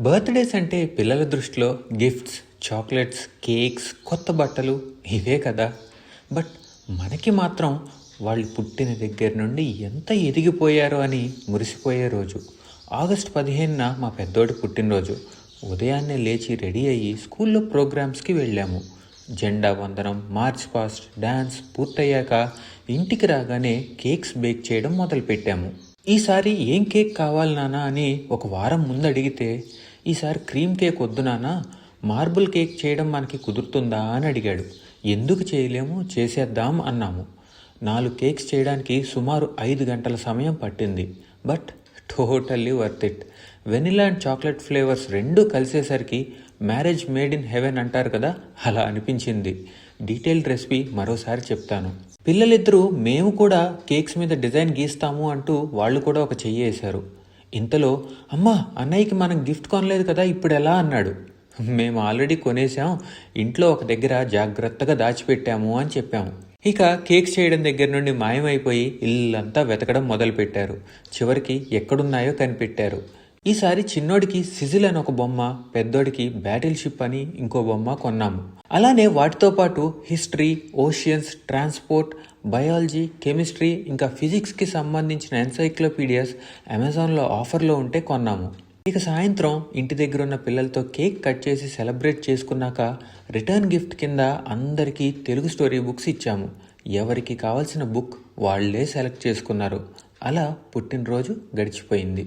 Birthdays అంటే పిల్లల దృష్టిలో గిఫ్ట్స్, చాక్లెట్స్, కేక్స్, కొత్త బట్టలు ఇవే కదా. బట్ మనకి మాత్రం వాళ్ళు పుట్టిన దగ్గర నుండి ఎంత ఎదిగిపోయారో అని మురిసిపోయే రోజు. ఆగస్ట్ 15న మా పెద్దోడి పుట్టినరోజు. ఉదయాన్నే లేచి రెడీ అయ్యి స్కూల్లో ప్రోగ్రామ్స్కి వెళ్ళాము. జెండా వందనం, మార్చ్ పాస్ట్, డ్యాన్స్ పూర్తయ్యాక ఇంటికి రాగానే కేక్స్ బేక్ చేయడం మొదలుపెట్టాము. ఈసారి ఏం కేక్ కావాలి నానా అని ఒక వారం ముందు అడిగితే, ఈసారి క్రీమ్ కేక్ వద్దు నానా, మార్బుల్ కేక్ చేయడం మనకి కుదురుతుందా అని అడిగాడు. ఎందుకు చేయలేము, చేసేద్దాం అన్నాము. 4 కేక్స్ చేయడానికి సుమారు 5 గంటల సమయం పట్టింది. But totally worth it. Vanilla and chocolate flavours రెండూ కలిసేసరికి మ్యారేజ్ మేడ్ ఇన్ హెవెన్ అంటారు కదా, అలా అనిపించింది. డీటెయిల్డ్ రెసిపీ మరోసారి చెప్తాను. పిల్లలిద్దరూ మేము కూడా కేక్స్ మీద డిజైన్ గీస్తాము అంటూ వాళ్ళు కూడా ఒక చెయ్యి వేశారు. ఇంతలో అమ్మా, అన్నయ్యకి మనం గిఫ్ట్ కొనలేదు కదా, ఇప్పుడు ఎలా అన్నాడు. మేము ఆల్రెడీ కొనేసాం, ఇంట్లో ఒక దగ్గర జాగ్రత్తగా దాచిపెట్టాము అని చెప్పాము. ఇక కేక్స్ చేయడం దగ్గర నుండి మాయమైపోయి ఇల్లంతా వెతకడం మొదలుపెట్టారు. చివరికి ఎక్కడున్నాయో కనిపెట్టారు. ఈసారి చిన్నోడికి సిజిల్ అని ఒక బొమ్మ, పెద్దోడికి బ్యాటిల్ షిప్ అని ఇంకో బొమ్మ కొన్నాము. అలానే వాటితో పాటు history, oceans, transport, biology, chemistry ఇంకా ఫిజిక్స్కి సంబంధించిన ఎన్సైక్లోపీడియాస్ అమెజాన్లో ఆఫర్లో ఉంటే కొన్నాము. ఇక సాయంత్రం ఇంటి దగ్గర ఉన్న పిల్లలతో కేక్ కట్ చేసి సెలబ్రేట్ చేసుకున్నాక రిటర్న్ గిఫ్ట్ కింద అందరికీ తెలుగు స్టోరీ బుక్స్ ఇచ్చాము. ఎవరికి కావాల్సిన బుక్ వాళ్లే సెలెక్ట్ చేసుకున్నారు. అలా పుట్టినరోజు గడిచిపోయింది.